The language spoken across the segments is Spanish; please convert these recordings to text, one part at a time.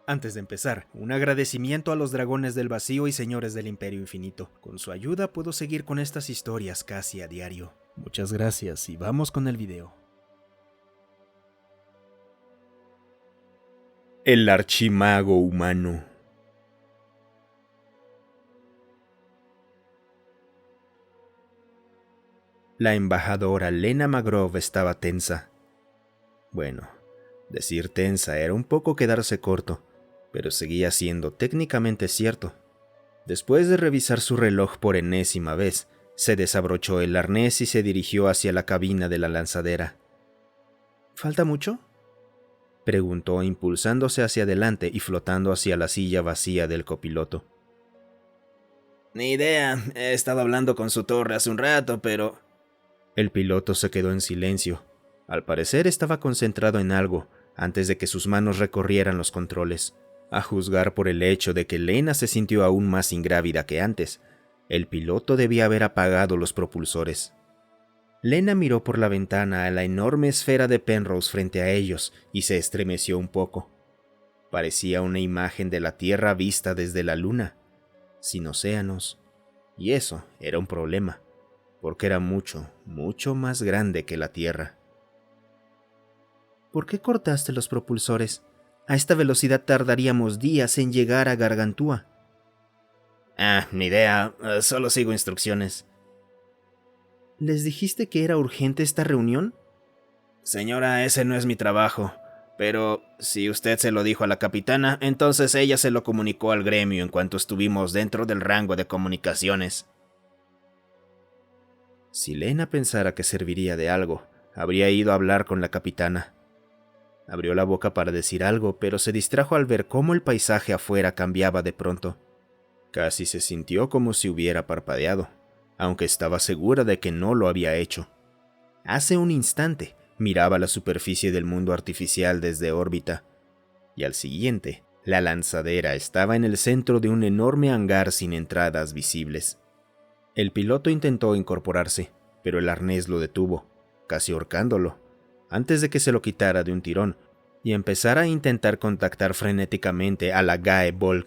Antes de empezar, un agradecimiento a los dragones del vacío y señores del Imperio Infinito. Con su ayuda puedo seguir con estas historias casi a diario. Muchas gracias y vamos con el video. El archimago humano. La embajadora Lena Magrov estaba tensa. Bueno, decir tensa era un poco quedarse corto, pero seguía siendo técnicamente cierto. Después de revisar su reloj por enésima vez, se desabrochó el arnés y se dirigió hacia la cabina de la lanzadera. ¿Falta mucho?, preguntó, impulsándose hacia adelante y flotando hacia la silla vacía del copiloto. Ni idea, he estado hablando con su torre hace un rato, pero... El piloto se quedó en silencio. Al parecer estaba concentrado en algo antes de que sus manos recorrieran los controles. A juzgar por el hecho de que Lena se sintió aún más ingrávida que antes, el piloto debía haber apagado los propulsores. Lena miró por la ventana a la enorme esfera de Penrose frente a ellos y se estremeció un poco. Parecía una imagen de la Tierra vista desde la Luna, sin océanos, y eso era un problema, porque era mucho, mucho más grande que la Tierra. ¿Por qué cortaste los propulsores? A esta velocidad tardaríamos días en llegar a Gargantúa. Ni idea, solo sigo instrucciones. ¿Les dijiste que era urgente esta reunión? Señora, ese no es mi trabajo, pero si usted se lo dijo a la capitana, entonces ella se lo comunicó al gremio en cuanto estuvimos dentro del rango de comunicaciones. Si Lena pensara que serviría de algo, habría ido a hablar con la capitana. Abrió la boca para decir algo, pero se distrajo al ver cómo el paisaje afuera cambiaba de pronto. Casi se sintió como si hubiera parpadeado, aunque estaba segura de que no lo había hecho. Hace un instante miraba la superficie del mundo artificial desde órbita, y al siguiente, la lanzadera estaba en el centro de un enorme hangar sin entradas visibles. El piloto intentó incorporarse, pero el arnés lo detuvo, casi ahorcándolo, antes de que se lo quitara de un tirón y empezara a intentar contactar frenéticamente a la Gae Bolg.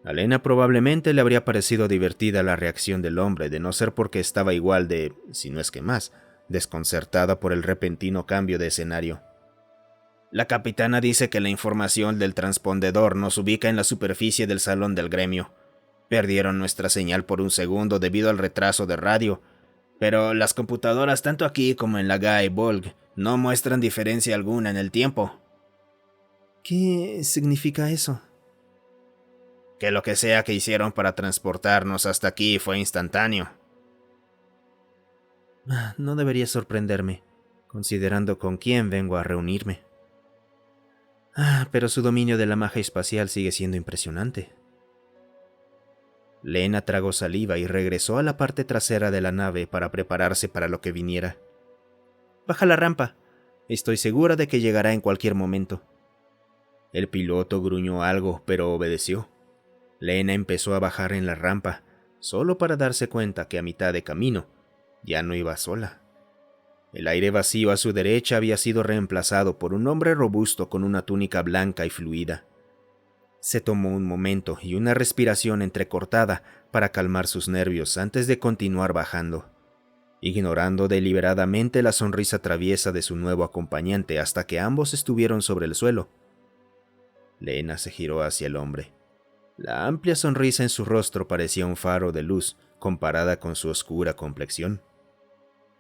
A Lena probablemente le habría parecido divertida la reacción del hombre, de no ser porque estaba igual de, si no es que más, desconcertada por el repentino cambio de escenario. La capitana dice que la información del transpondedor nos ubica en la superficie del salón del gremio. Perdieron nuestra señal por un segundo debido al retraso de radio, pero las computadoras tanto aquí como en la Gae Bolg no muestran diferencia alguna en el tiempo. ¿Qué significa eso? Que lo que sea que hicieron para transportarnos hasta aquí fue instantáneo. No debería sorprenderme, considerando con quién vengo a reunirme. Pero su dominio de la magia espacial sigue siendo impresionante. Lena tragó saliva y regresó a la parte trasera de la nave para prepararse para lo que viniera. Baja la rampa. Estoy segura de que llegará en cualquier momento. El piloto gruñó algo, pero obedeció. Lena empezó a bajar en la rampa, solo para darse cuenta que a mitad de camino ya no iba sola. El aire vacío a su derecha había sido reemplazado por un hombre robusto con una túnica blanca y fluida. Se tomó un momento y una respiración entrecortada para calmar sus nervios antes de continuar bajando, ignorando deliberadamente la sonrisa traviesa de su nuevo acompañante hasta que ambos estuvieron sobre el suelo. Lena se giró hacia el hombre. La amplia sonrisa en su rostro parecía un faro de luz comparada con su oscura complexión.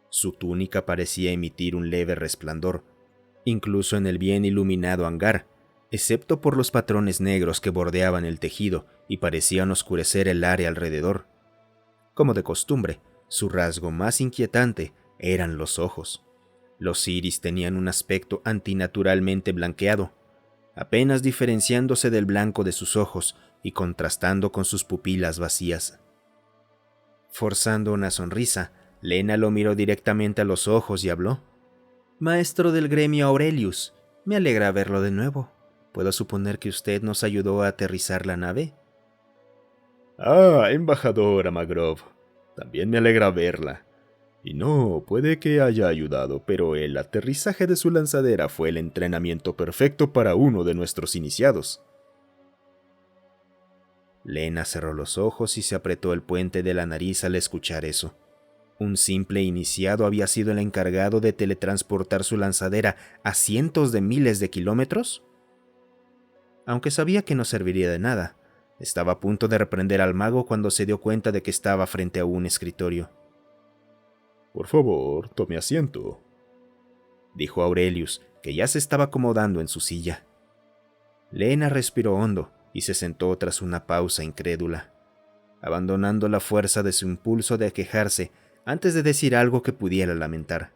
Su túnica parecía emitir un leve resplandor, incluso en el bien iluminado hangar, excepto por los patrones negros que bordeaban el tejido y parecían oscurecer el área alrededor. Como de costumbre, su rasgo más inquietante eran los ojos. Los iris tenían un aspecto antinaturalmente blanqueado, apenas diferenciándose del blanco de sus ojos y contrastando con sus pupilas vacías. Forzando una sonrisa, Lena lo miró directamente a los ojos y habló. «Maestro del gremio Aurelius, me alegra verlo de nuevo. ¿Puedo suponer que usted nos ayudó a aterrizar la nave?» Embajadora Magrov. También me alegra verla. Y no, puede que haya ayudado, pero el aterrizaje de su lanzadera fue el entrenamiento perfecto para uno de nuestros iniciados. Lena cerró los ojos y se apretó el puente de la nariz al escuchar eso. Un simple iniciado había sido el encargado de teletransportar su lanzadera a cientos de miles de kilómetros. Aunque sabía que no serviría de nada, estaba a punto de reprender al mago cuando se dio cuenta de que estaba frente a un escritorio. «Por favor, tome asiento», dijo Aurelius, que ya se estaba acomodando en su silla. Lena respiró hondo y se sentó tras una pausa incrédula, abandonando la fuerza de su impulso de quejarse antes de decir algo que pudiera lamentar.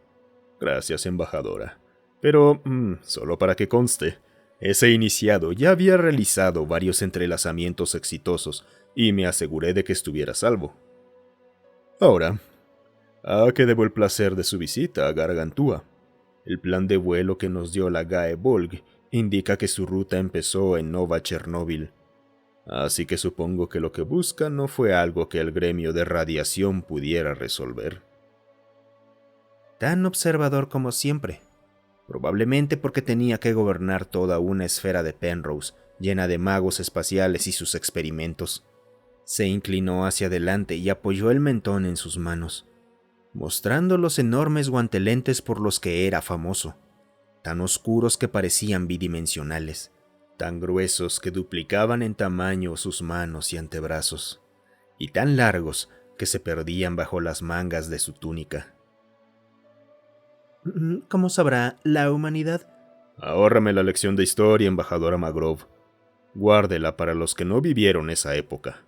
«Gracias, embajadora. Pero, solo para que conste, ese iniciado ya había realizado varios entrelazamientos exitosos y me aseguré de que estuviera a salvo. Ahora, ¿a qué debo el placer de su visita a Gargantúa? El plan de vuelo que nos dio la GAE Volg indica que su ruta empezó en Nova Chernóbil. Así que supongo que lo que busca no fue algo que el gremio de radiación pudiera resolver». Tan observador como siempre, probablemente porque tenía que gobernar toda una esfera de Penrose, llena de magos espaciales y sus experimentos. Se inclinó hacia adelante y apoyó el mentón en sus manos, mostrando los enormes guantelentes por los que era famoso, tan oscuros que parecían bidimensionales, tan gruesos que duplicaban en tamaño sus manos y antebrazos, y tan largos que se perdían bajo las mangas de su túnica. «¿Cómo sabrá la humanidad?» «Ahórrame la lección de historia, embajadora Magrove. Guárdela para los que no vivieron esa época».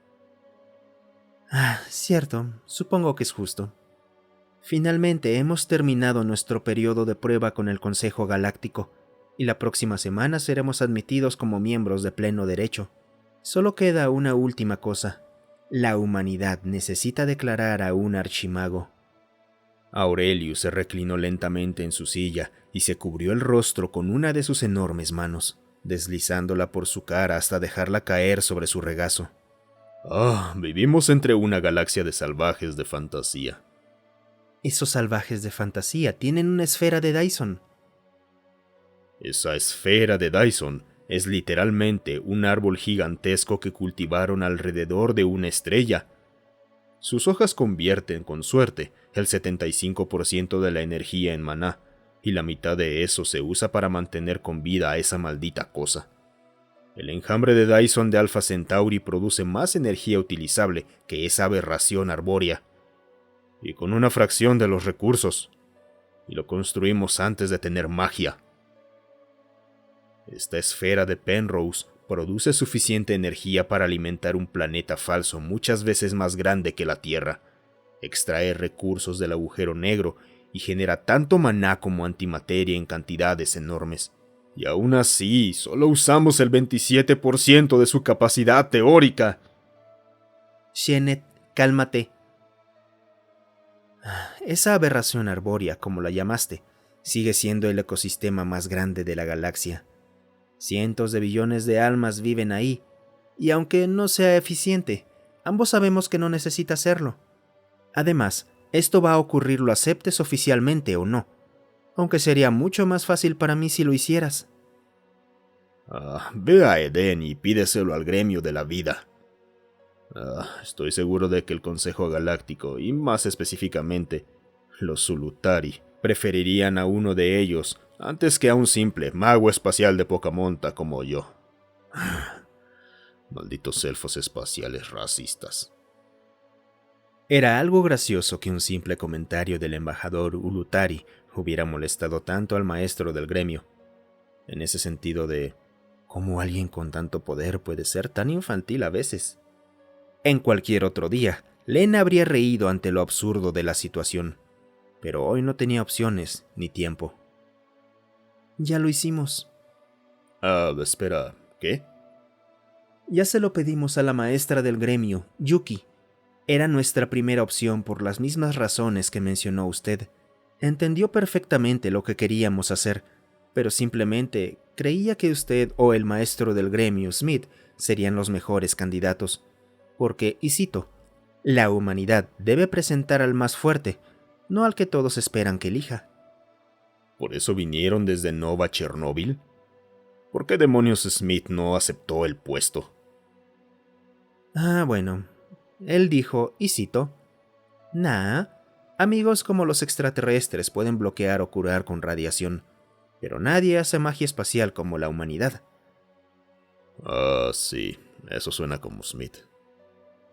Cierto, supongo que es justo. Finalmente hemos terminado nuestro periodo de prueba con el Consejo Galáctico, y la próxima semana seremos admitidos como miembros de pleno derecho. Solo queda una última cosa. La humanidad necesita declarar a un archimago. Aurelius se reclinó lentamente en su silla y se cubrió el rostro con una de sus enormes manos, deslizándola por su cara hasta dejarla caer sobre su regazo. Vivimos entre una galaxia de salvajes de fantasía. Esos salvajes de fantasía tienen una esfera de Dyson. Esa esfera de Dyson es literalmente un árbol gigantesco que cultivaron alrededor de una estrella. Sus hojas convierten, con suerte, el 75% de la energía en maná, y la mitad de eso se usa para mantener con vida a esa maldita cosa. El enjambre de Dyson de Alpha Centauri produce más energía utilizable que esa aberración arbórea, y con una fracción de los recursos, y lo construimos antes de tener magia. Esta esfera de Penrose produce suficiente energía para alimentar un planeta falso muchas veces más grande que la Tierra, extrae recursos del agujero negro y genera tanto maná como antimateria en cantidades enormes. Y aún así, solo usamos el 27% de su capacidad teórica. Shenet, cálmate. Esa aberración arbórea, como la llamaste, sigue siendo el ecosistema más grande de la galaxia. Cientos de billones de almas viven ahí, y aunque no sea eficiente, ambos sabemos que no necesita serlo. Además, esto va a ocurrir lo aceptes oficialmente o no, aunque sería mucho más fácil para mí si lo hicieras. Ve a Edén y pídeselo al gremio de la vida. Estoy seguro de que el Consejo Galáctico, y más específicamente, los Zulutari, preferirían a uno de ellos antes que a un simple mago espacial de poca monta como yo. Malditos elfos espaciales racistas. Era algo gracioso que un simple comentario del embajador Ulutari hubiera molestado tanto al maestro del gremio, en ese sentido de cómo alguien con tanto poder puede ser tan infantil a veces. En cualquier otro día, Lena habría reído ante lo absurdo de la situación, pero hoy no tenía opciones ni tiempo. Ya lo hicimos. Espera, ¿qué? Ya se lo pedimos a la maestra del gremio, Yuki. Era nuestra primera opción por las mismas razones que mencionó usted. Entendió perfectamente lo que queríamos hacer, pero simplemente creía que usted o el maestro del gremio, Smith, serían los mejores candidatos. Porque, y cito, la humanidad debe presentar al más fuerte, no al que todos esperan que elija. ¿Por eso vinieron desde Nova Chernóbil? ¿Por qué demonios Smith no aceptó el puesto? Bueno, él dijo, y cito, «Nah, amigos como los extraterrestres pueden bloquear o curar con radiación, pero nadie hace magia espacial como la humanidad». Ah, sí, eso suena como Smith.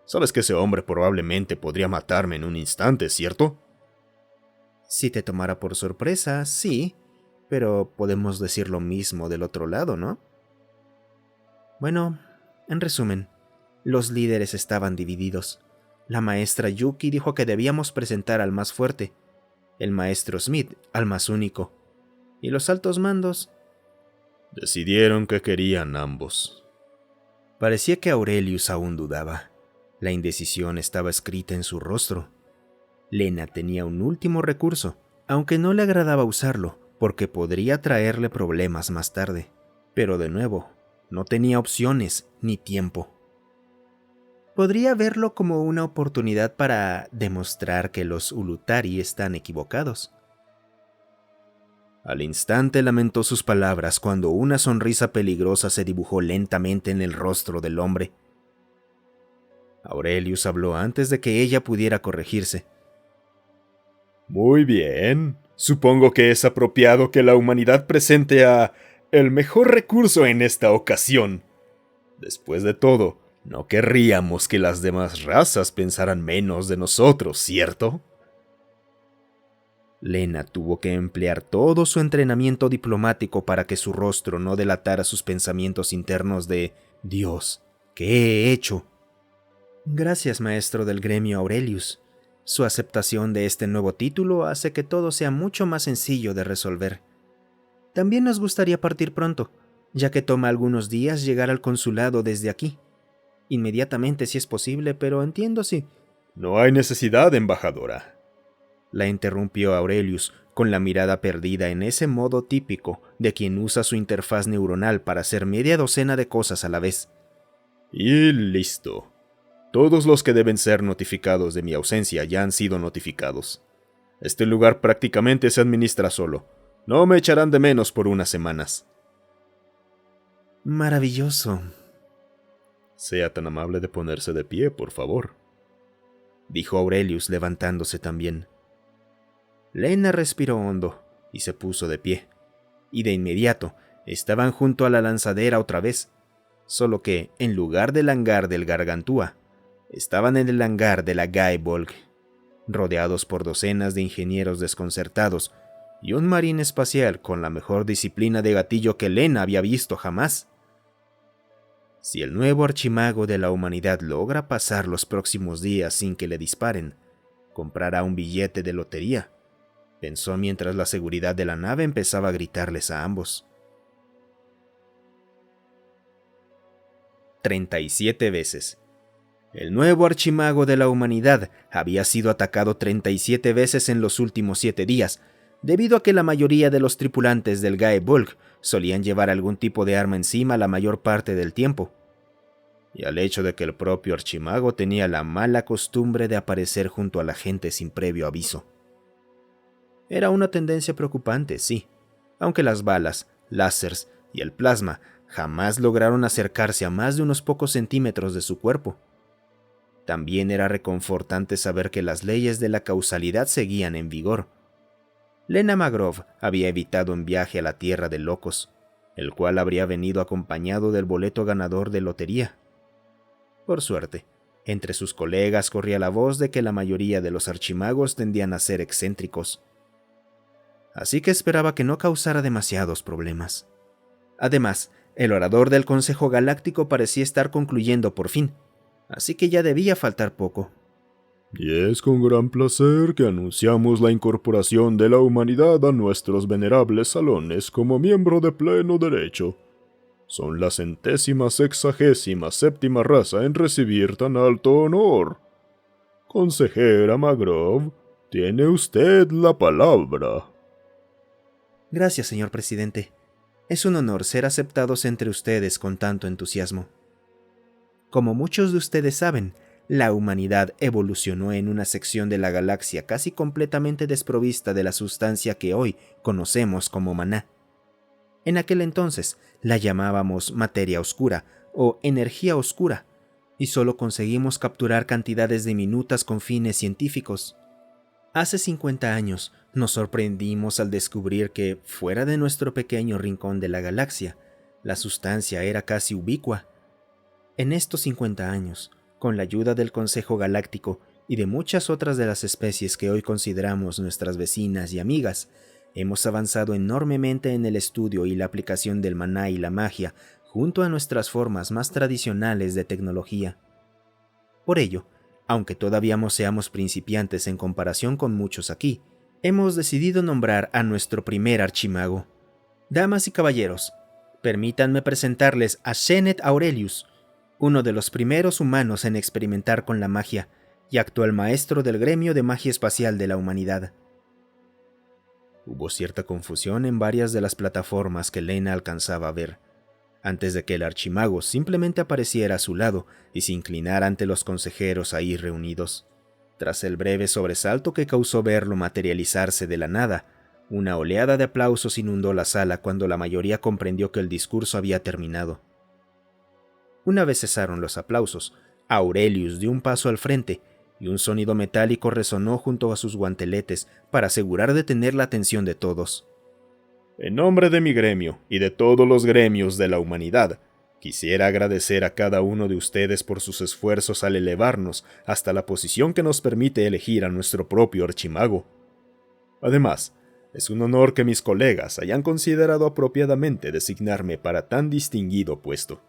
Sabes que ese hombre probablemente podría matarme en un instante, ¿cierto? Si te tomara por sorpresa, sí, pero podemos decir lo mismo del otro lado, ¿no? Bueno, en resumen, los líderes estaban divididos. La maestra Yuki dijo que debíamos presentar al más fuerte, el maestro Smith al más único, y los altos mandos decidieron que querían ambos. Parecía que Aurelius aún dudaba. La indecisión estaba escrita en su rostro. Lena tenía un último recurso, aunque no le agradaba usarlo, porque podría traerle problemas más tarde. Pero de nuevo, no tenía opciones ni tiempo. Podría verlo como una oportunidad para demostrar que los Ulutari están equivocados. Al instante lamentó sus palabras cuando una sonrisa peligrosa se dibujó lentamente en el rostro del hombre. Aurelius habló antes de que ella pudiera corregirse. Muy bien. Supongo que es apropiado que la humanidad presente a el mejor recurso en esta ocasión. Después de todo, no querríamos que las demás razas pensaran menos de nosotros, ¿cierto? Lena tuvo que emplear todo su entrenamiento diplomático para que su rostro no delatara sus pensamientos internos de «Dios, ¿qué he hecho?». Gracias, maestro del gremio Aurelius. Su aceptación de este nuevo título hace que todo sea mucho más sencillo de resolver. También nos gustaría partir pronto, ya que toma algunos días llegar al consulado desde aquí. Inmediatamente si es posible, pero entiendo si... No hay necesidad, embajadora. La interrumpió Aurelius, con la mirada perdida en ese modo típico de quien usa su interfaz neuronal para hacer media docena de cosas a la vez. Y listo. Todos los que deben ser notificados de mi ausencia ya han sido notificados. Este lugar prácticamente se administra solo. No me echarán de menos por unas semanas. Maravilloso. Sea tan amable de ponerse de pie, por favor, dijo Aurelius levantándose también. Lena respiró hondo y se puso de pie, y de inmediato estaban junto a la lanzadera otra vez, solo que, en lugar del hangar del Gargantúa, estaban en el hangar de la Gaebolg, rodeados por docenas de ingenieros desconcertados y un marín espacial con la mejor disciplina de gatillo que Lena había visto jamás. Si el nuevo archimago de la humanidad logra pasar los próximos días sin que le disparen, comprará un billete de lotería, pensó mientras la seguridad de la nave empezaba a gritarles a ambos. 37 veces. El nuevo archimago de la humanidad había sido atacado 37 veces en los últimos 7 días, debido a que la mayoría de los tripulantes del Gaebolg solían llevar algún tipo de arma encima la mayor parte del tiempo, y al hecho de que el propio archimago tenía la mala costumbre de aparecer junto a la gente sin previo aviso. Era una tendencia preocupante, sí, aunque las balas, láseres y el plasma jamás lograron acercarse a más de unos pocos centímetros de su cuerpo. También era reconfortante saber que las leyes de la causalidad seguían en vigor. Lena Magrov había evitado un viaje a la Tierra de Locos, el cual habría venido acompañado del boleto ganador de lotería. Por suerte, entre sus colegas corría la voz de que la mayoría de los archimagos tendían a ser excéntricos, así que esperaba que no causara demasiados problemas. Además, el orador del Consejo Galáctico parecía estar concluyendo por fin, así que ya debía faltar poco. Y es con gran placer que anunciamos la incorporación de la humanidad a nuestros venerables salones como miembro de pleno derecho. Son la 167ª raza en recibir tan alto honor. Consejera Magrov, tiene usted la palabra. Gracias, señor presidente. Es un honor ser aceptados entre ustedes con tanto entusiasmo. Como muchos de ustedes saben, la humanidad evolucionó en una sección de la galaxia casi completamente desprovista de la sustancia que hoy conocemos como maná. En aquel entonces la llamábamos materia oscura o energía oscura, y solo conseguimos capturar cantidades diminutas con fines científicos. Hace 50 años nos sorprendimos al descubrir que, fuera de nuestro pequeño rincón de la galaxia, la sustancia era casi ubicua. En estos 50 años, con la ayuda del Consejo Galáctico y de muchas otras de las especies que hoy consideramos nuestras vecinas y amigas, hemos avanzado enormemente en el estudio y la aplicación del maná y la magia junto a nuestras formas más tradicionales de tecnología. Por ello, aunque todavía seamos principiantes en comparación con muchos aquí, hemos decidido nombrar a nuestro primer archimago. Damas y caballeros, permítanme presentarles a Shenet Aurelius, uno de los primeros humanos en experimentar con la magia y actual maestro del gremio de magia espacial de la humanidad. Hubo cierta confusión en varias de las plataformas que Lena alcanzaba a ver, antes de que el archimago simplemente apareciera a su lado y se inclinara ante los consejeros ahí reunidos. Tras el breve sobresalto que causó verlo materializarse de la nada, una oleada de aplausos inundó la sala cuando la mayoría comprendió que el discurso había terminado. Una vez cesaron los aplausos, Aurelius dio un paso al frente y un sonido metálico resonó junto a sus guanteletes para asegurar de tener la atención de todos. En nombre de mi gremio y de todos los gremios de la humanidad, quisiera agradecer a cada uno de ustedes por sus esfuerzos al elevarnos hasta la posición que nos permite elegir a nuestro propio archimago. Además, es un honor que mis colegas hayan considerado apropiadamente designarme para tan distinguido puesto.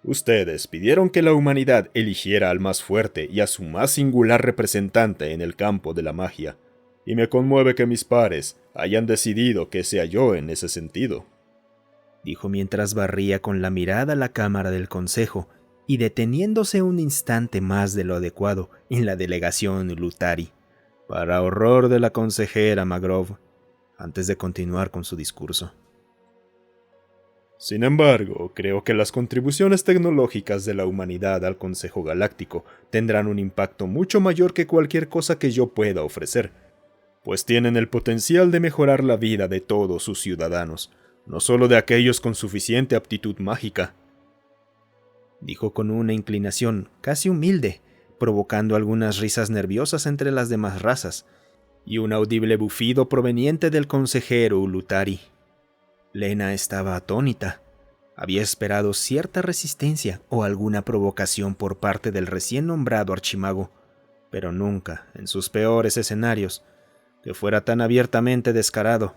Ustedes pidieron que la humanidad eligiera al más fuerte y a su más singular representante en el campo de la magia, y me conmueve que mis pares hayan decidido que sea yo en ese sentido, dijo mientras barría con la mirada la cámara del consejo y deteniéndose un instante más de lo adecuado en la delegación Lutari, para horror de la consejera Magrov, antes de continuar con su discurso. Sin embargo, creo que las contribuciones tecnológicas de la humanidad al Consejo Galáctico tendrán un impacto mucho mayor que cualquier cosa que yo pueda ofrecer, pues tienen el potencial de mejorar la vida de todos sus ciudadanos, no solo de aquellos con suficiente aptitud mágica, dijo con una inclinación casi humilde, provocando algunas risas nerviosas entre las demás razas, y un audible bufido proveniente del consejero Lutari. Lena estaba atónita. Había esperado cierta resistencia o alguna provocación por parte del recién nombrado archimago, pero nunca, en sus peores escenarios, que fuera tan abiertamente descarado.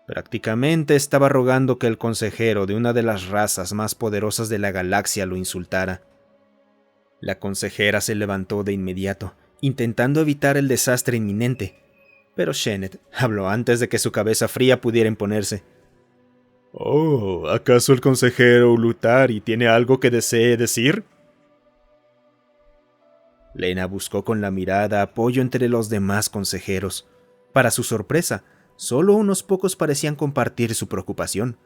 Prácticamente estaba rogando que el consejero de una de las razas más poderosas de la galaxia lo insultara. La consejera se levantó de inmediato, intentando evitar el desastre inminente, pero Shenet habló antes de que su cabeza fría pudiera imponerse. «Oh, ¿acaso el consejero Lutari tiene algo que desee decir?» Lena buscó con la mirada apoyo entre los demás consejeros. Para su sorpresa, solo unos pocos parecían compartir su preocupación.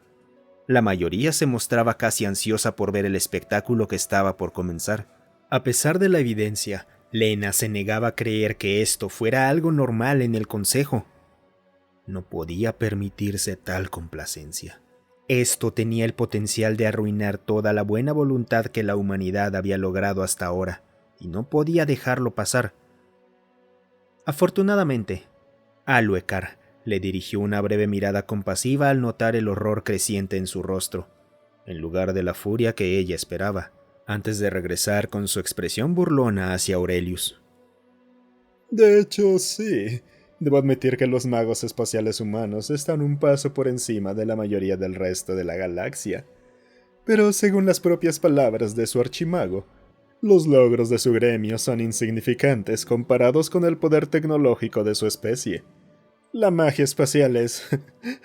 La mayoría se mostraba casi ansiosa por ver el espectáculo que estaba por comenzar. A pesar de la evidencia, Lena se negaba a creer que esto fuera algo normal en el consejo. No podía permitirse tal complacencia. Esto tenía el potencial de arruinar toda la buena voluntad que la humanidad había logrado hasta ahora, y no podía dejarlo pasar. Afortunadamente, Aluekar le dirigió una breve mirada compasiva al notar el horror creciente en su rostro, en lugar de la furia que ella esperaba, antes de regresar con su expresión burlona hacia Aurelius. De hecho, sí. Debo admitir que los magos espaciales humanos están un paso por encima de la mayoría del resto de la galaxia. Pero según las propias palabras de su archimago, los logros de su gremio son insignificantes comparados con el poder tecnológico de su especie. La magia espacial es,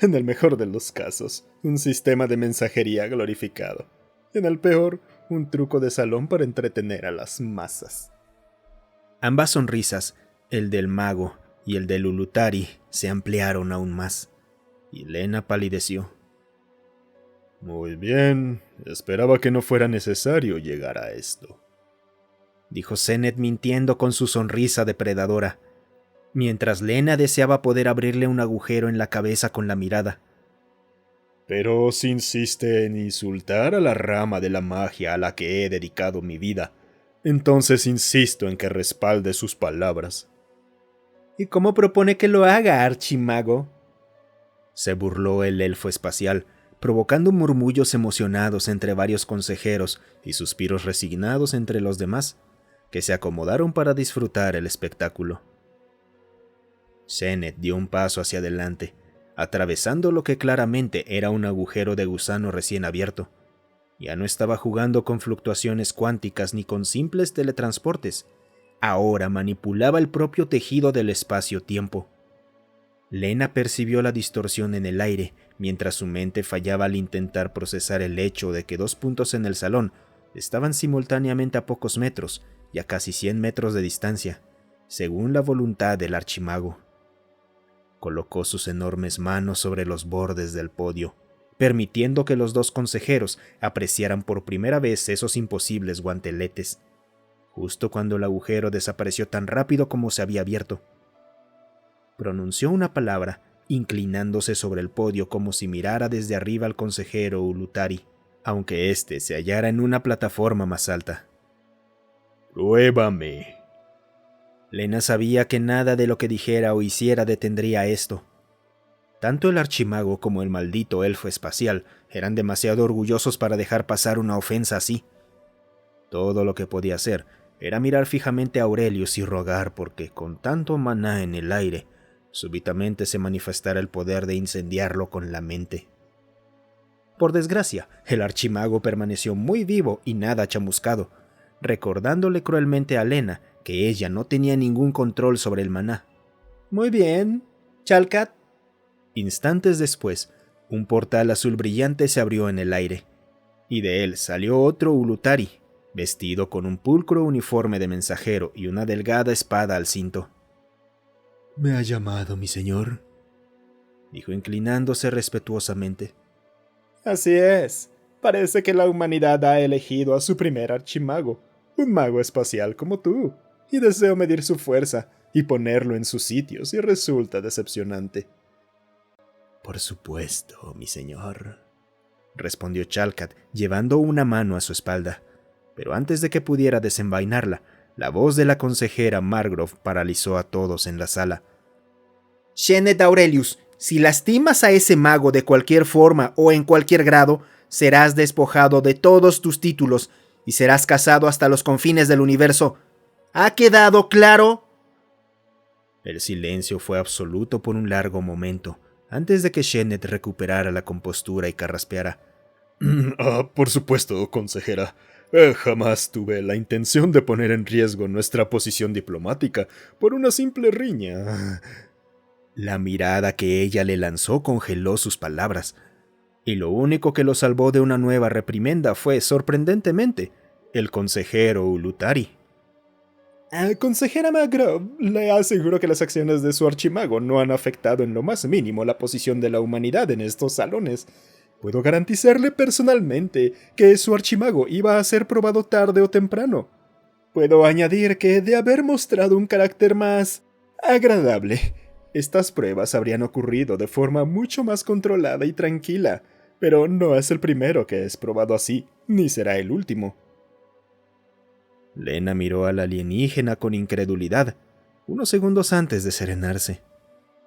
en el mejor de los casos, un sistema de mensajería glorificado. En el peor, un truco de salón para entretener a las masas. Ambas sonrisas, el del mago y el de Lulutari, se ampliaron aún más, y Lena palideció. Muy bien, esperaba que no fuera necesario llegar a esto. dijo Sennett mintiendo con su sonrisa depredadora, mientras Lena deseaba poder abrirle un agujero en la cabeza con la mirada. Pero si insiste en insultar a la rama de la magia a la que he dedicado mi vida, entonces insisto en que respalde sus palabras. ¿Y cómo propone que lo haga, archimago?, se burló el elfo espacial, provocando murmullos emocionados entre varios consejeros y suspiros resignados entre los demás, que se acomodaron para disfrutar el espectáculo. Sennett dio un paso hacia adelante, atravesando lo que claramente era un agujero de gusano recién abierto. Ya no estaba jugando con fluctuaciones cuánticas ni con simples teletransportes. Ahora manipulaba el propio tejido del espacio-tiempo. Lena percibió la distorsión en el aire, mientras su mente fallaba al intentar procesar el hecho de que 2 puntos en el salón estaban simultáneamente a pocos metros y a casi 100 metros de distancia, según la voluntad del archimago. Colocó sus enormes manos sobre los bordes del podio, permitiendo que los 2 consejeros apreciaran por primera vez esos imposibles guanteletes, justo cuando el agujero desapareció tan rápido como se había abierto. Pronunció una palabra, inclinándose sobre el podio como si mirara desde arriba al consejero Ulutari, aunque éste se hallara en una plataforma más alta. «Pruébame». Lena sabía que nada de lo que dijera o hiciera detendría esto. Tanto el archimago como el maldito elfo espacial eran demasiado orgullosos para dejar pasar una ofensa así. Todo lo que podía hacer era mirar fijamente a Aurelius y rogar porque, con tanto maná en el aire, súbitamente se manifestara el poder de incendiarlo con la mente. Por desgracia, el archimago permaneció muy vivo y nada chamuscado, recordándole cruelmente a Lena que ella no tenía ningún control sobre el maná. «Muy bien, Chalkat». Instantes después, un portal azul brillante se abrió en el aire, y de él salió otro Ulutari, vestido con un pulcro uniforme de mensajero y una delgada espada al cinto. «¿Me ha llamado, mi señor?», dijo inclinándose respetuosamente. Así es. Parece que la humanidad ha elegido a su primer archimago, un mago espacial como tú, y deseo medir su fuerza y ponerlo en su sitio si resulta decepcionante. «Por supuesto, mi señor», respondió Chalkat, llevando una mano a su espalda, pero antes de que pudiera desenvainarla, la voz de la consejera Margrove paralizó a todos en la sala. «Sennett Aurelius, si lastimas a ese mago de cualquier forma o en cualquier grado, serás despojado de todos tus títulos y serás cazado hasta los confines del universo. ¿Ha quedado claro?». El silencio fue absoluto por un largo momento, antes de que Sennett recuperara la compostura y carraspeara. Por supuesto, consejera. Jamás tuve la intención de poner en riesgo nuestra posición diplomática por una simple riña». La mirada que ella le lanzó congeló sus palabras, y lo único que lo salvó de una nueva reprimenda fue, sorprendentemente, el consejero Ulutari. Consejera Margrove, le aseguro que las acciones de su archimago no han afectado en lo más mínimo la posición de la humanidad en estos salones. Puedo garantizarle personalmente que su archimago iba a ser probado tarde o temprano. Puedo añadir que, de haber mostrado un carácter más agradable, estas pruebas habrían ocurrido de forma mucho más controlada y tranquila, pero no es el primero que es probado así, ni será el último. Lena miró al alienígena con incredulidad, unos segundos antes de serenarse,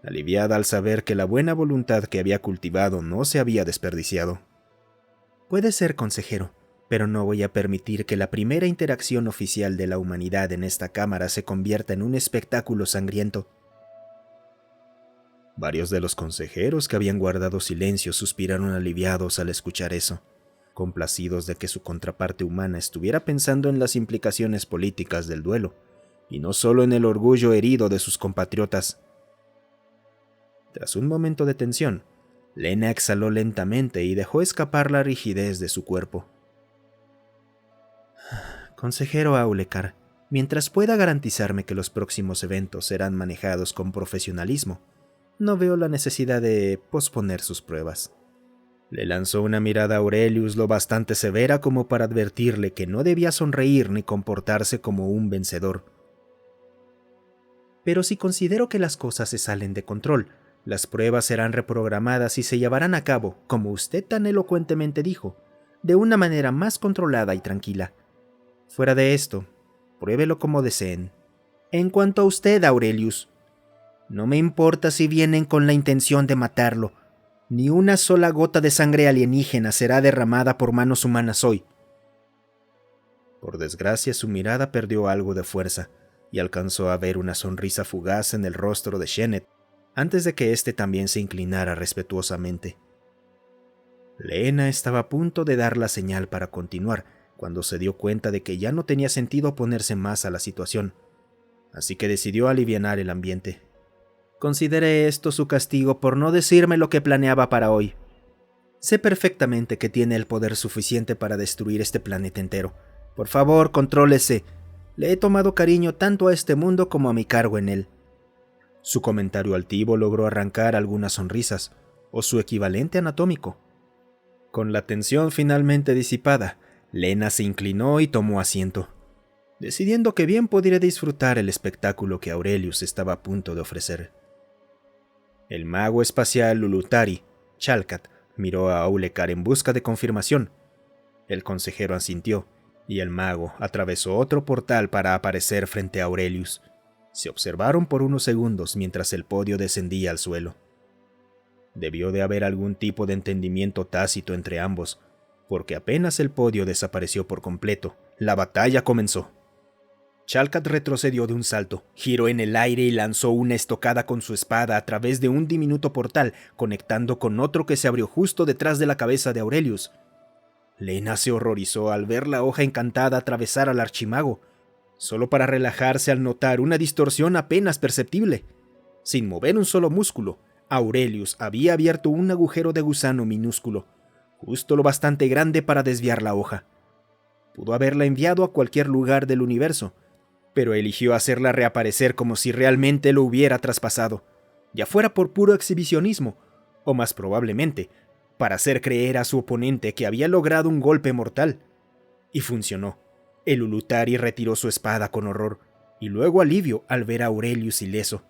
aliviada al saber que la buena voluntad que había cultivado no se había desperdiciado. «Puede ser, consejero, pero no voy a permitir que la primera interacción oficial de la humanidad en esta cámara se convierta en un espectáculo sangriento». Varios de los consejeros que habían guardado silencio suspiraron aliviados al escuchar eso, complacidos de que su contraparte humana estuviera pensando en las implicaciones políticas del duelo, y no solo en el orgullo herido de sus compatriotas. Tras un momento de tensión, Lena exhaló lentamente y dejó escapar la rigidez de su cuerpo. «Consejero Aulekar, mientras pueda garantizarme que los próximos eventos serán manejados con profesionalismo, no veo la necesidad de posponer sus pruebas». Le lanzó una mirada a Aurelius lo bastante severa como para advertirle que no debía sonreír ni comportarse como un vencedor. Pero si considero que las cosas se salen de control, las pruebas serán reprogramadas y se llevarán a cabo, como usted tan elocuentemente dijo, de una manera más controlada y tranquila. Fuera de esto, pruébelo como deseen. En cuanto a usted, Aurelius, no me importa si vienen con la intención de matarlo. Ni una sola gota de sangre alienígena será derramada por manos humanas hoy. Por desgracia, su mirada perdió algo de fuerza y alcanzó a ver una sonrisa fugaz en el rostro de Shennett antes de que éste también se inclinara respetuosamente. Lena estaba a punto de dar la señal para continuar cuando se dio cuenta de que ya no tenía sentido oponerse más a la situación, así que decidió alivianar el ambiente. Considere esto su castigo por no decirme lo que planeaba para hoy. Sé perfectamente que tiene el poder suficiente para destruir este planeta entero. Por favor, contrólese. Le he tomado cariño tanto a este mundo como a mi cargo en él. Su comentario altivo logró arrancar algunas sonrisas, o su equivalente anatómico. Con la tensión finalmente disipada, Lena se inclinó y tomó asiento, decidiendo que bien podría disfrutar el espectáculo que Aurelius estaba a punto de ofrecer. El mago espacial Lulutari, Chalkat, miró a Aulekar en busca de confirmación. El consejero asintió, y el mago atravesó otro portal para aparecer frente a Aurelius. Se observaron por unos segundos mientras el podio descendía al suelo. Debió de haber algún tipo de entendimiento tácito entre ambos, porque apenas el podio desapareció por completo, la batalla comenzó. Chalkat retrocedió de un salto, giró en el aire y lanzó una estocada con su espada a través de un diminuto portal, conectando con otro que se abrió justo detrás de la cabeza de Aurelius. Lena se horrorizó al ver la hoja encantada atravesar al archimago, solo para relajarse al notar una distorsión apenas perceptible. Sin mover un solo músculo, Aurelius había abierto un agujero de gusano minúsculo, justo lo bastante grande para desviar la hoja. Pudo haberla enviado a cualquier lugar del universo, pero eligió hacerla reaparecer como si realmente lo hubiera traspasado, ya fuera por puro exhibicionismo, o más probablemente, para hacer creer a su oponente que había logrado un golpe mortal. Y funcionó. El Ulutari retiró su espada con horror, y luego alivio al ver a Aurelius ileso,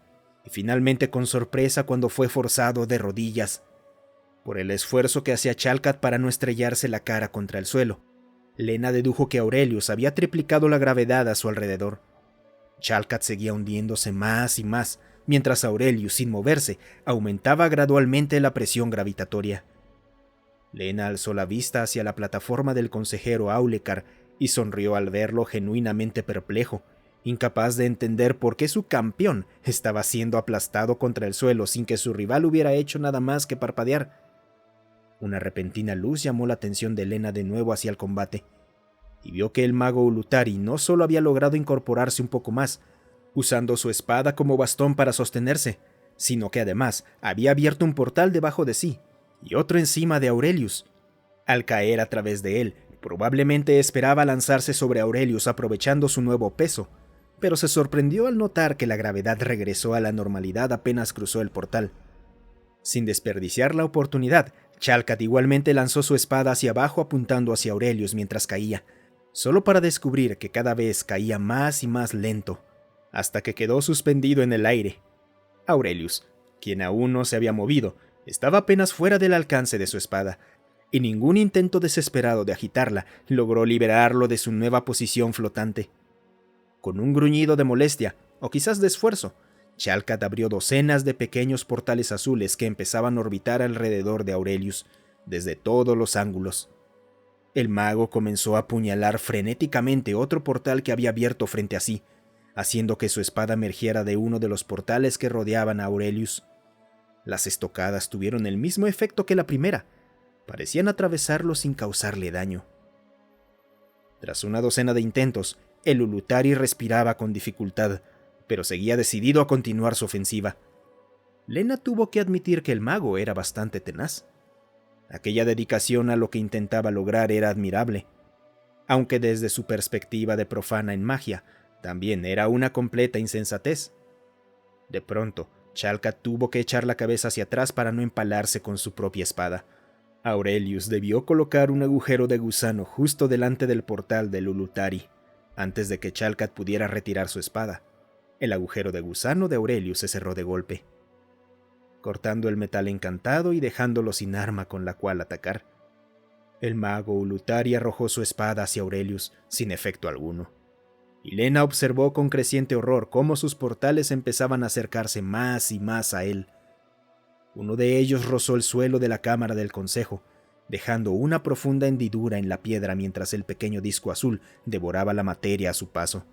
y finalmente con sorpresa cuando fue forzado de rodillas. Por el esfuerzo que hacía Chalkat para no estrellarse la cara contra el suelo, Lena dedujo que Aurelius había triplicado la gravedad a su alrededor. Chalkat seguía hundiéndose más y más, mientras Aurelius, sin moverse, aumentaba gradualmente la presión gravitatoria. Lena alzó la vista hacia la plataforma del consejero Aulekar y sonrió al verlo genuinamente perplejo, incapaz de entender por qué su campeón estaba siendo aplastado contra el suelo sin que su rival hubiera hecho nada más que parpadear. Una repentina luz llamó la atención de Lena de nuevo hacia el combate, y vio que el mago Ulutari no solo había logrado incorporarse un poco más, usando su espada como bastón para sostenerse, sino que además había abierto un portal debajo de sí, y otro encima de Aurelius. Al caer a través de él, probablemente esperaba lanzarse sobre Aurelius aprovechando su nuevo peso, pero se sorprendió al notar que la gravedad regresó a la normalidad apenas cruzó el portal. Sin desperdiciar la oportunidad, Chalkat igualmente lanzó su espada hacia abajo apuntando hacia Aurelius mientras caía, solo para descubrir que cada vez caía más y más lento, hasta que quedó suspendido en el aire. Aurelius, quien aún no se había movido, estaba apenas fuera del alcance de su espada, y ningún intento desesperado de agitarla logró liberarlo de su nueva posición flotante. Con un gruñido de molestia, o quizás de esfuerzo, Chalkat abrió docenas de pequeños portales azules que empezaban a orbitar alrededor de Aurelius, desde todos los ángulos. El mago comenzó a apuñalar frenéticamente otro portal que había abierto frente a sí, haciendo que su espada emergiera de uno de los portales que rodeaban a Aurelius. Las estocadas tuvieron el mismo efecto que la primera, parecían atravesarlo sin causarle daño. Tras una docena de intentos, el Ulutari respiraba con dificultad, pero seguía decidido a continuar su ofensiva. Lena tuvo que admitir que el mago era bastante tenaz. Aquella dedicación a lo que intentaba lograr era admirable, aunque desde su perspectiva de profana en magia, también era una completa insensatez. De pronto, Chalkat tuvo que echar la cabeza hacia atrás para no empalarse con su propia espada, Aurelius debió colocar un agujero de gusano justo delante del portal del Ulutari, antes de que Chalcat pudiera retirar su espada. El agujero de gusano de Aurelius se cerró de golpe, cortando el metal encantado y dejándolo sin arma con la cual atacar. El mago Ulutari arrojó su espada hacia Aurelius, sin efecto alguno. Y Lena observó con creciente horror cómo sus portales empezaban a acercarse más y más a él. Uno de ellos rozó el suelo de la cámara del consejo, dejando una profunda hendidura en la piedra mientras el pequeño disco azul devoraba la materia a su paso.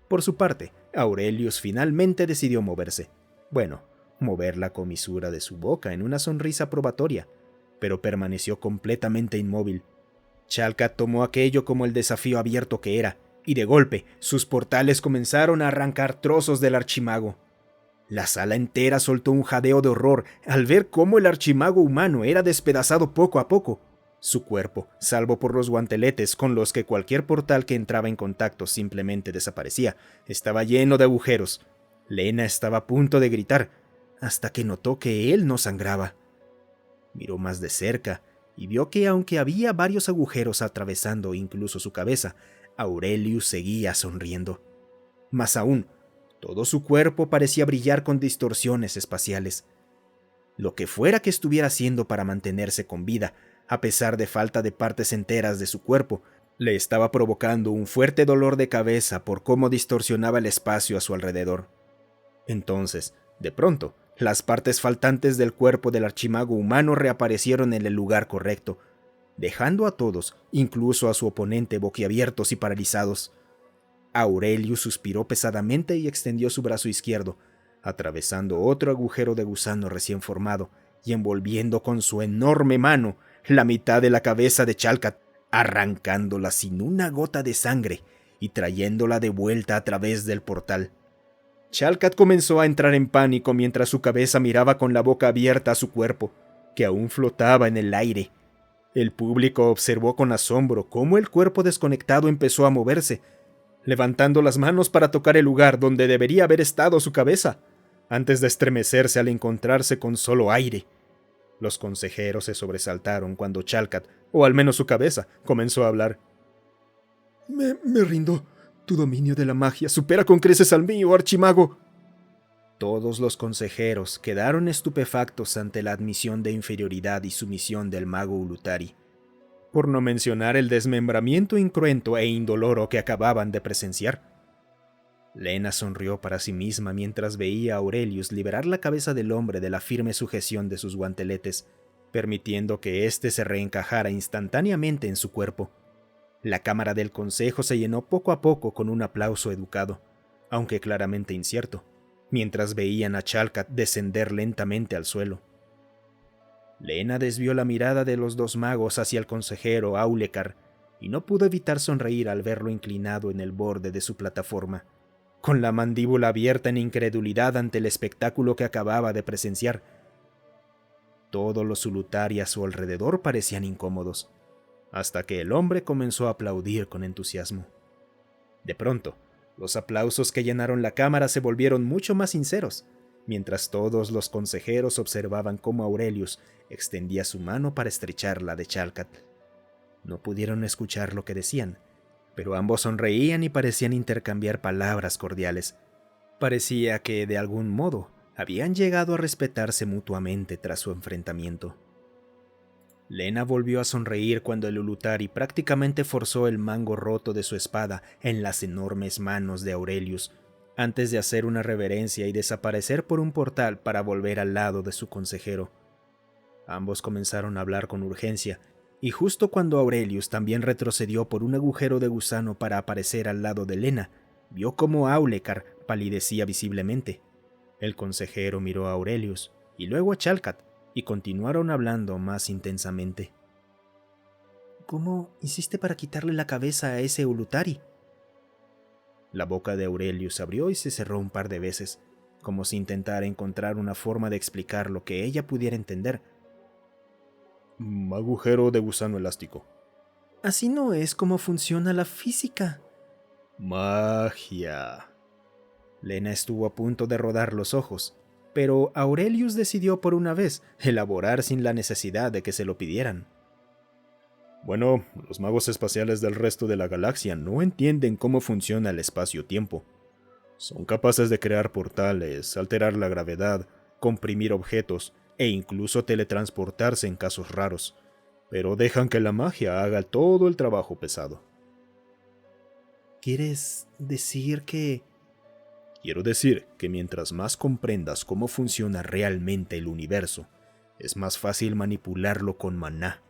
Por su parte, Aurelius finalmente decidió moverse. Bueno, mover la comisura de su boca en una sonrisa probatoria, pero permaneció completamente inmóvil. Chalcat tomó aquello como el desafío abierto que era, y de golpe sus portales comenzaron a arrancar trozos del archimago. La sala entera soltó un jadeo de horror al ver cómo el archimago humano era despedazado poco a poco. Su cuerpo, salvo por los guanteletes con los que cualquier portal que entraba en contacto simplemente desaparecía, estaba lleno de agujeros. Lena estaba a punto de gritar, hasta que notó que él no sangraba. Miró más de cerca y vio que aunque había varios agujeros atravesando incluso su cabeza, Aurelius seguía sonriendo. Más aún, todo su cuerpo parecía brillar con distorsiones espaciales. Lo que fuera que estuviera haciendo para mantenerse con vida, a pesar de falta de partes enteras de su cuerpo, le estaba provocando un fuerte dolor de cabeza por cómo distorsionaba el espacio a su alrededor. Entonces, de pronto, las partes faltantes del cuerpo del archimago humano reaparecieron en el lugar correcto, dejando a todos, incluso a su oponente, boquiabiertos y paralizados. Aurelius suspiró pesadamente y extendió su brazo izquierdo, atravesando otro agujero de gusano recién formado y envolviendo con su enorme mano la mitad de la cabeza de Chalcat, arrancándola sin una gota de sangre y trayéndola de vuelta a través del portal. Chalcat comenzó a entrar en pánico mientras su cabeza miraba con la boca abierta a su cuerpo, que aún flotaba en el aire. El público observó con asombro cómo el cuerpo desconectado empezó a moverse, levantando las manos para tocar el lugar donde debería haber estado su cabeza, antes de estremecerse al encontrarse con solo aire. Los consejeros se sobresaltaron cuando Chalcat, o al menos su cabeza, comenzó a hablar. Me rindo. Tu dominio de la magia supera con creces al mío, archimago. Todos los consejeros quedaron estupefactos ante la admisión de inferioridad y sumisión del mago Ulutari, por no mencionar el desmembramiento incruento e indoloro que acababan de presenciar. Lena sonrió para sí misma mientras veía a Aurelius liberar la cabeza del hombre de la firme sujeción de sus guanteletes, permitiendo que éste se reencajara instantáneamente en su cuerpo. La cámara del consejo se llenó poco a poco con un aplauso educado, aunque claramente incierto, mientras veían a Chalcat descender lentamente al suelo. Lena desvió la mirada de los dos magos hacia el consejero Aulekar y no pudo evitar sonreír al verlo inclinado en el borde de su plataforma, con la mandíbula abierta en incredulidad ante el espectáculo que acababa de presenciar. Todos los Ulutari a su alrededor parecían incómodos, hasta que el hombre comenzó a aplaudir con entusiasmo. De pronto, los aplausos que llenaron la cámara se volvieron mucho más sinceros, mientras todos los consejeros observaban cómo Aurelius extendía su mano para estrechar la de Chalcat. No pudieron escuchar lo que decían, pero ambos sonreían y parecían intercambiar palabras cordiales. Parecía que, de algún modo, habían llegado a respetarse mutuamente tras su enfrentamiento. Lena volvió a sonreír cuando el Ulutari prácticamente forzó el mango roto de su espada en las enormes manos de Aurelius, antes de hacer una reverencia y desaparecer por un portal para volver al lado de su consejero. Ambos comenzaron a hablar con urgencia, y justo cuando Aurelius también retrocedió por un agujero de gusano para aparecer al lado de Lena, vio cómo Aulekar palidecía visiblemente. El consejero miró a Aurelius, y luego a Chalcat, y continuaron hablando más intensamente. ¿Cómo hiciste para quitarle la cabeza a ese Ulutari? La boca de Aurelius se abrió y se cerró un par de veces, como si intentara encontrar una forma de explicar lo que ella pudiera entender. Agujero de gusano elástico. Así no es como funciona la física. Magia. Lena estuvo a punto de rodar los ojos, pero Aurelius decidió por una vez elaborar sin la necesidad de que se lo pidieran. Bueno, los magos espaciales del resto de la galaxia no entienden cómo funciona el espacio-tiempo. Son capaces de crear portales, alterar la gravedad, comprimir objetos e incluso teletransportarse en casos raros, pero dejan que la magia haga todo el trabajo pesado. ¿Quieres decir que...? Quiero decir que mientras más comprendas cómo funciona realmente el universo, es más fácil manipularlo con maná.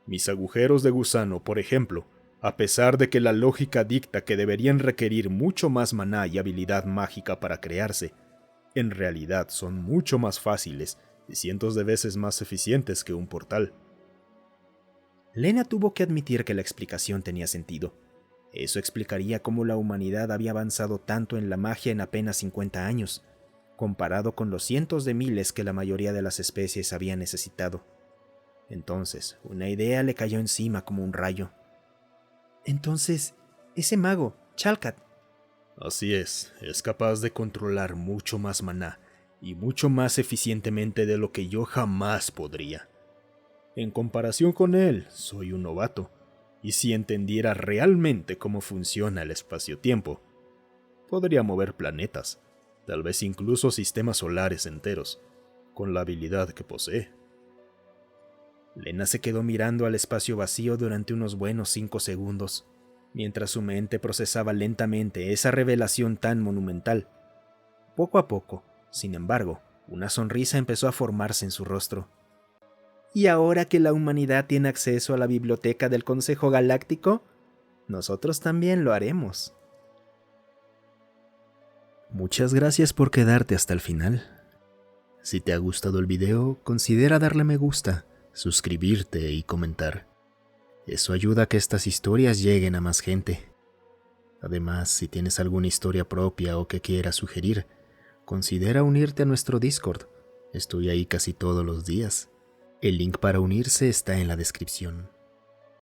Mis agujeros de gusano, por ejemplo, a pesar de que la lógica dicta que deberían requerir mucho más maná y habilidad mágica para crearse, en realidad son mucho más fáciles y cientos de veces más eficientes que un portal. Lena tuvo que admitir que la explicación tenía sentido. Eso explicaría cómo la humanidad había avanzado tanto en la magia en apenas 50 años, comparado con los cientos de miles que la mayoría de las especies habían necesitado. Entonces, una idea le cayó encima como un rayo. Entonces, ese mago, Chalkat. Así es capaz de controlar mucho más maná y mucho más eficientemente de lo que yo jamás podría. En comparación con él, soy un novato, y si entendiera realmente cómo funciona el espacio-tiempo, podría mover planetas, tal vez incluso sistemas solares enteros, con la habilidad que posee. Lena se quedó mirando al espacio vacío durante unos buenos 5 segundos, mientras su mente procesaba lentamente esa revelación tan monumental. Poco a poco, sin embargo, una sonrisa empezó a formarse en su rostro. Y ahora que la humanidad tiene acceso a la biblioteca del Consejo Galáctico, nosotros también lo haremos. Muchas gracias por quedarte hasta el final. Si te ha gustado el video, considera darle me gusta, suscribirte y comentar. Eso ayuda a que estas historias lleguen a más gente. Además, si tienes alguna historia propia o que quieras sugerir, considera unirte a nuestro Discord. Estoy ahí casi todos los días. El link para unirse está en la descripción.